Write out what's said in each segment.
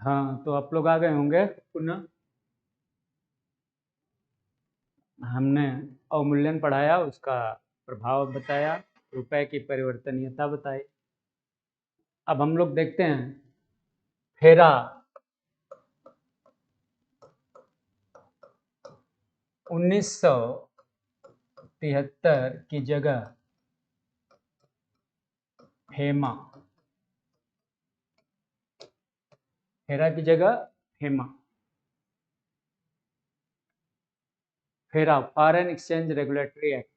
हाँ, तो आप लोग आ गए होंगे पुनः। हमने अवमूल्यन पढ़ाया, उसका प्रभाव बताया, रुपए की परिवर्तनीयता बताई। अब हम लोग देखते हैं फेरा 1973 की जगह फेमा, फेरा की जगह फेमा, फेरा फॉरेन एक्सचेंज रेगुलेटरी एक्ट,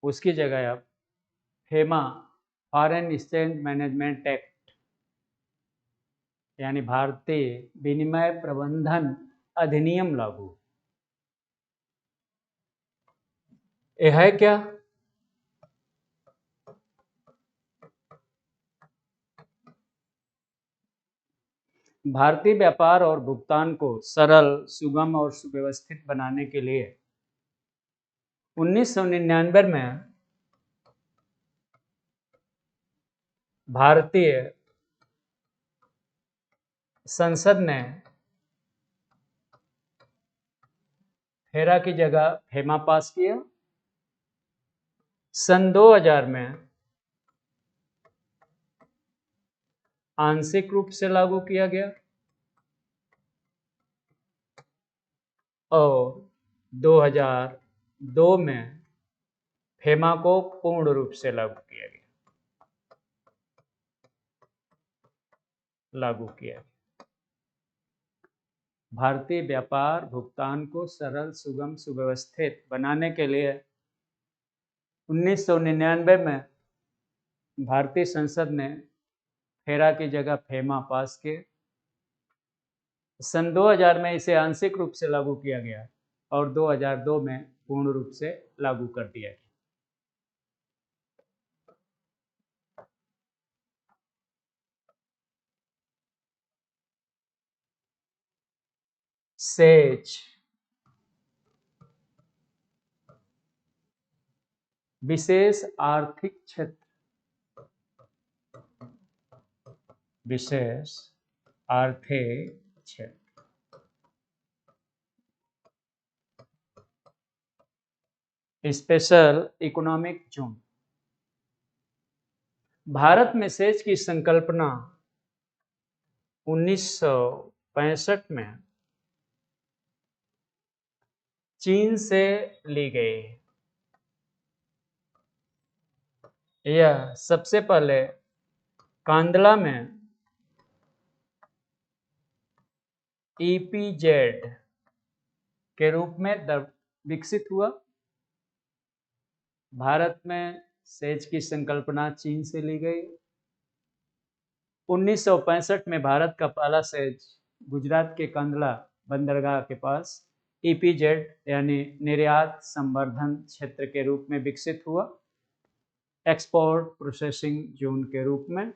उसकी जगह अब FEMA foreign exchange management act यानी भारतीय विनिमय प्रबंधन अधिनियम लागू। ये है क्या? भारतीय व्यापार और भुगतान को सरल, सुगम और सुव्यवस्थित बनाने के लिए 1999 में भारतीय संसद ने फेरा की जगह फेमा पास किया। सन 2000 में आंशिक रूप से लागू किया गया और 2002 में फेमा को पूर्ण रूप से लागू किया गया। भारतीय व्यापार भुगतान को सरल, सुगम, सुव्यवस्थित बनाने के लिए 1999 में भारतीय संसद ने फेरा की जगह फेमा पास किए। सन 2000 में इसे आंशिक रूप से लागू किया गया और 2002 में पूर्ण रूप से लागू कर दिया गया। सेज विशेष आर्थिक क्षेत्र, विशेष आर्थिक क्षेत्र, स्पेशल इकोनॉमिक जोन। भारत में सेज की संकल्पना 1965 में चीन से ली गई। यह सबसे पहले कांडला में ईपीजेड के रूप में विकसित हुआ। भारत में सेज की संकल्पना चीन से ली गई। 1965 में भारत का पहला सेज गुजरात के कांडला बंदरगाह के पास ईपीजेड यानी निर्यात संवर्धन क्षेत्र के रूप में विकसित हुआ, एक्सपोर्ट प्रोसेसिंग जोन के रूप में।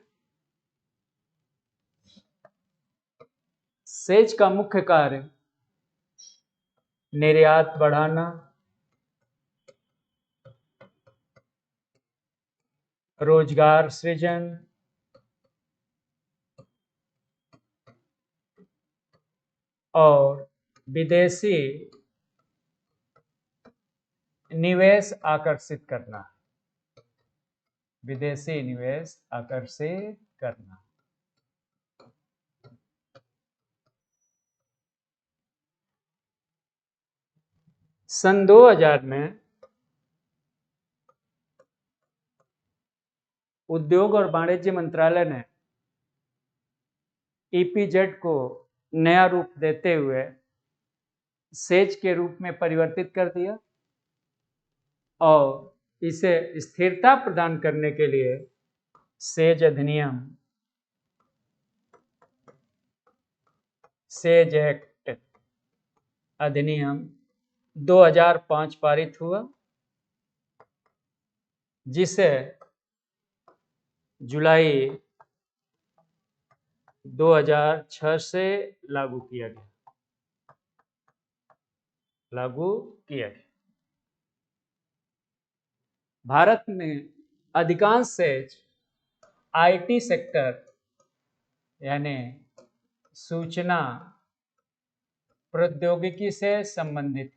सेज का मुख्य कार्य निर्यात बढ़ाना, रोजगार सृजन, और विदेशी निवेश आकर्षित करना, विदेशी निवेश आकर्षित करना। सन 2000 में उद्योग और वाणिज्य मंत्रालय ने ईपीजेड को नया रूप देते हुए सेज के रूप में परिवर्तित कर दिया और इसे स्थिरता प्रदान करने के लिए सेज अधिनियम, सेज एक्ट अधिनियम 2005 पारित हुआ, जिसे जुलाई 2006 से लागू किया गया। भारत में अधिकांश सेज आईटी सेक्टर यानी सूचना प्रौद्योगिकी से संबंधित,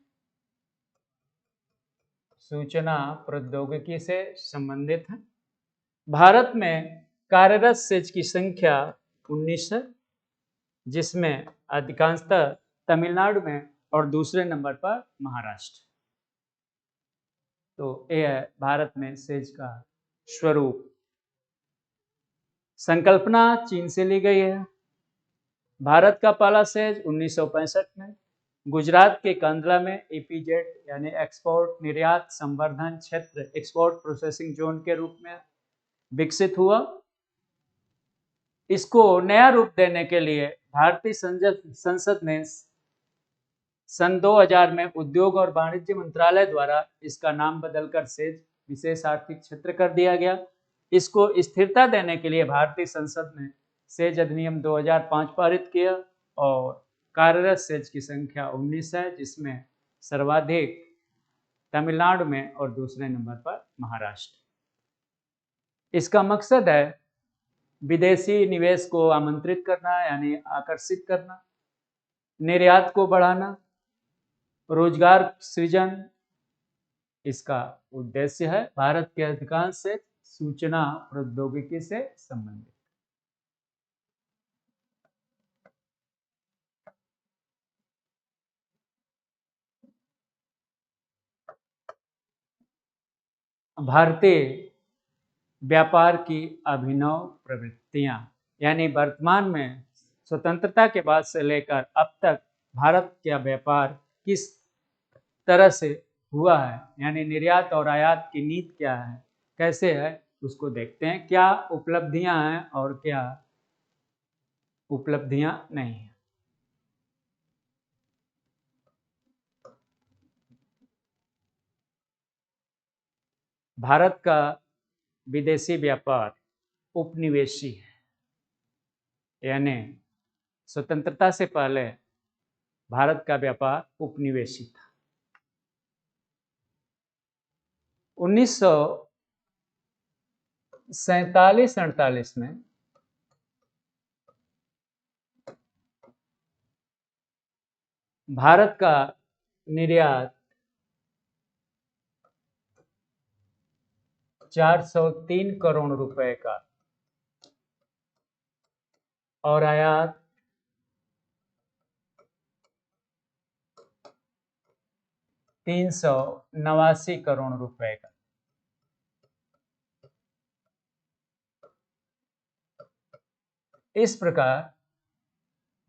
सूचना प्रौद्योगिकी से संबंधित है। भारत में कार्यरत सेज की संख्या 19 है, जिसमें अधिकांशतः तमिलनाडु में और दूसरे नंबर पर महाराष्ट्र। तो यह है भारत में सेज का स्वरूप। संकल्पना चीन से ली गई है। भारत का पहला सेज 1965 में गुजरात के कंदला में ईपीजेड यानी एक्सपोर्ट निर्यात संवर्धन क्षेत्र, एक्सपोर्ट प्रोसेसिंग जोन के रूप में विकसित हुआ। इसको नया रूप देने के लिए भारतीय संसद ने सन 2000 में उद्योग और वाणिज्य मंत्रालय द्वारा इसका नाम बदलकर सेज विशेष आर्थिक क्षेत्र कर दिया गया। इसको स्थिरता देने के लिए भारतीय संसद ने सेज अधिनियम 2005 पारित किया और कार्यरत सेज की संख्या 19 है, जिसमें सर्वाधिक तमिलनाडु में और दूसरे नंबर पर महाराष्ट्र। इसका मकसद है विदेशी निवेश को आमंत्रित करना यानी आकर्षित करना, निर्यात को बढ़ाना, रोजगार सृजन इसका उद्देश्य है। भारत के अधिकांश से सूचना प्रौद्योगिकी से संबंधित। भारतीय व्यापार की अभिनव प्रवृत्तियां, यानी वर्तमान में स्वतंत्रता के बाद से लेकर अब तक भारत का व्यापार किस तरह से हुआ है, यानी निर्यात और आयात की नीति क्या है, कैसे है, उसको देखते हैं। क्या उपलब्धियां हैं और क्या उपलब्धियां नहीं है। भारत का विदेशी व्यापार उपनिवेशी है, यानी स्वतंत्रता से पहले भारत का व्यापार उपनिवेशी था। 1947-48 में भारत का निर्यात 403 करोड़ रुपए का और आयात 389 करोड़ रुपए का। इस प्रकार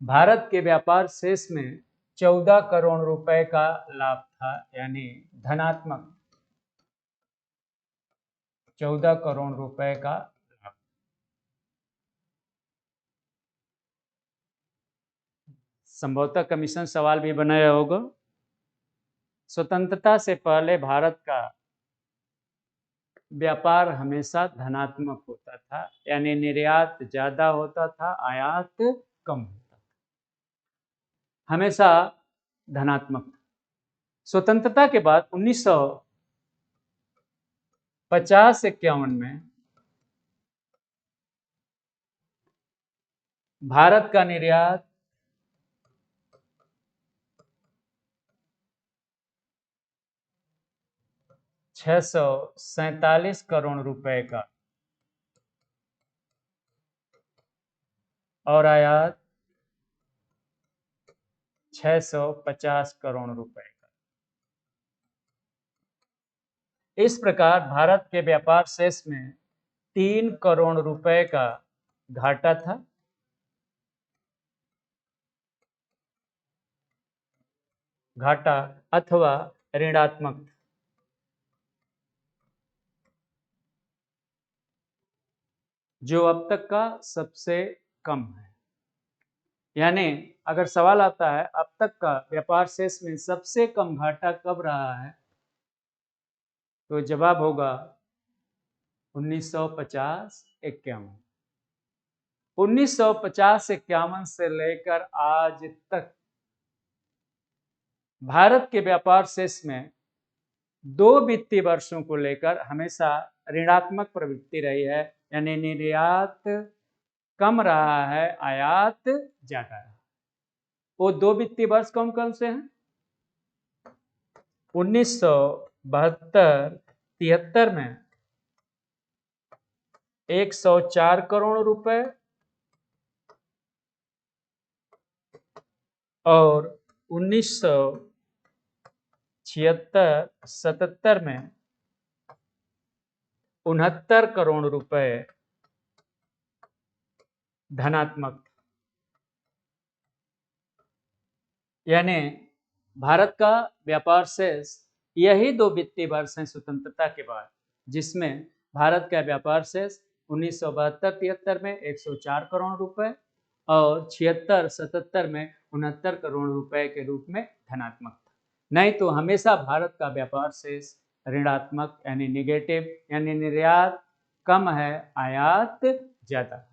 भारत के व्यापार शेष में 14 करोड़ रुपए का लाभ था, यानी धनात्मक 14 करोड़ रुपए का लाभ। संभवतः कमीशन सवाल भी बनाया होगा। स्वतंत्रता से पहले भारत का व्यापार हमेशा धनात्मक होता था, यानी निर्यात ज्यादा होता था, आयात कम होता था, हमेशा धनात्मक। स्वतंत्रता के बाद 1950-51 में भारत का निर्यात 647 करोड़ रुपए का और आयात 650 करोड़ रुपए का। इस प्रकार भारत के व्यापार शेष में 3 करोड़ रुपए का घाटा था। घाटा अथवा ऋणात्मक, जो अब तक का सबसे कम है। यानी अगर सवाल आता है अब तक का व्यापार शेष में सबसे कम घाटा कब रहा है, तो जवाब होगा 1950-51। 1950-51 से लेकर आज तक भारत के व्यापार शेष में 2 वित्तीय वर्षों को लेकर हमेशा ऋणात्मक प्रवृत्ति रही है, यानी निर्यात कम रहा है, आयात ज्यादा रहा। वो दो वित्तीय वर्ष कौन कौन से हैं? 1972-73 में 104 करोड़ रुपए और 1976-77 में 69 करोड़ रुपए धनात्मक। यानी भारत का व्यापार शेष यही दो वित्तीय वर्ष हैं स्वतंत्रता के बाद, जिसमें भारत का व्यापार शेष 1972-73 में 104 करोड़ रुपए और 76-77 में 69 करोड़ रुपए के रूप में धनात्मक था। नहीं तो हमेशा भारत का व्यापार शेष ऋणात्मक यानी निगेटिव, यानी निर्यात कम है, आयात ज्यादा है।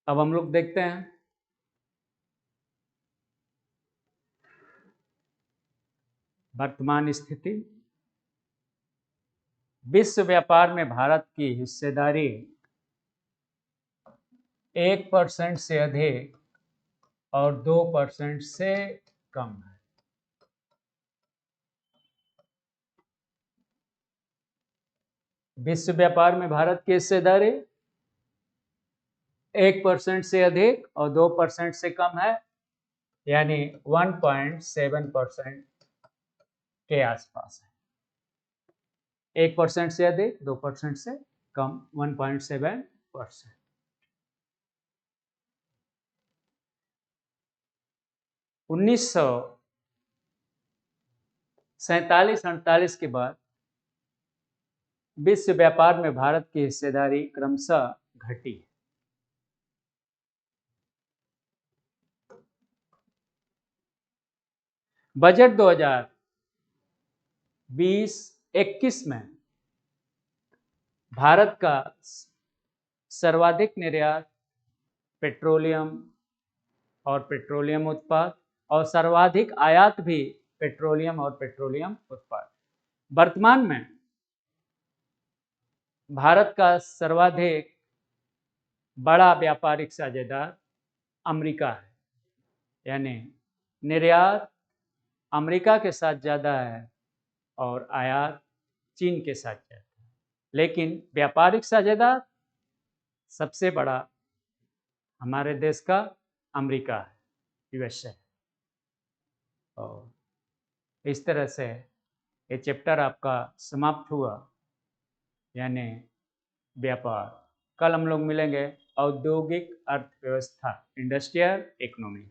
अब हम लोग देखते हैं वर्तमान स्थिति। विश्व व्यापार में भारत की हिस्सेदारी 1% से अधिक और 2% से कम है। विश्व व्यापार में भारत की हिस्सेदारी 1% से अधिक और 2% से कम है, यानी 1.7% के आसपास है। 1% से अधिक, 2% से कम, 1.7%। उन्नीस 1947-48 के बाद विश्व व्यापार में भारत की हिस्सेदारी क्रमशः घटी है। बजट 2020-21 में भारत का सर्वाधिक निर्यात पेट्रोलियम और पेट्रोलियम उत्पाद और सर्वाधिक आयात भी पेट्रोलियम और पेट्रोलियम उत्पाद। वर्तमान में भारत का सर्वाधिक बड़ा व्यापारिक साझेदार अमेरिका है, यानी निर्यात अमेरिका के साथ ज़्यादा है और आयात चीन के साथ ज़्यादा है। लेकिन व्यापारिक साझेदार सबसे बड़ा हमारे देश का अमेरिका है, यूएसए। और इस तरह से ये चैप्टर आपका समाप्त हुआ, यानी व्यापार। कल हम लोग मिलेंगे औद्योगिक अर्थव्यवस्था, इंडस्ट्रियल इकोनॉमी।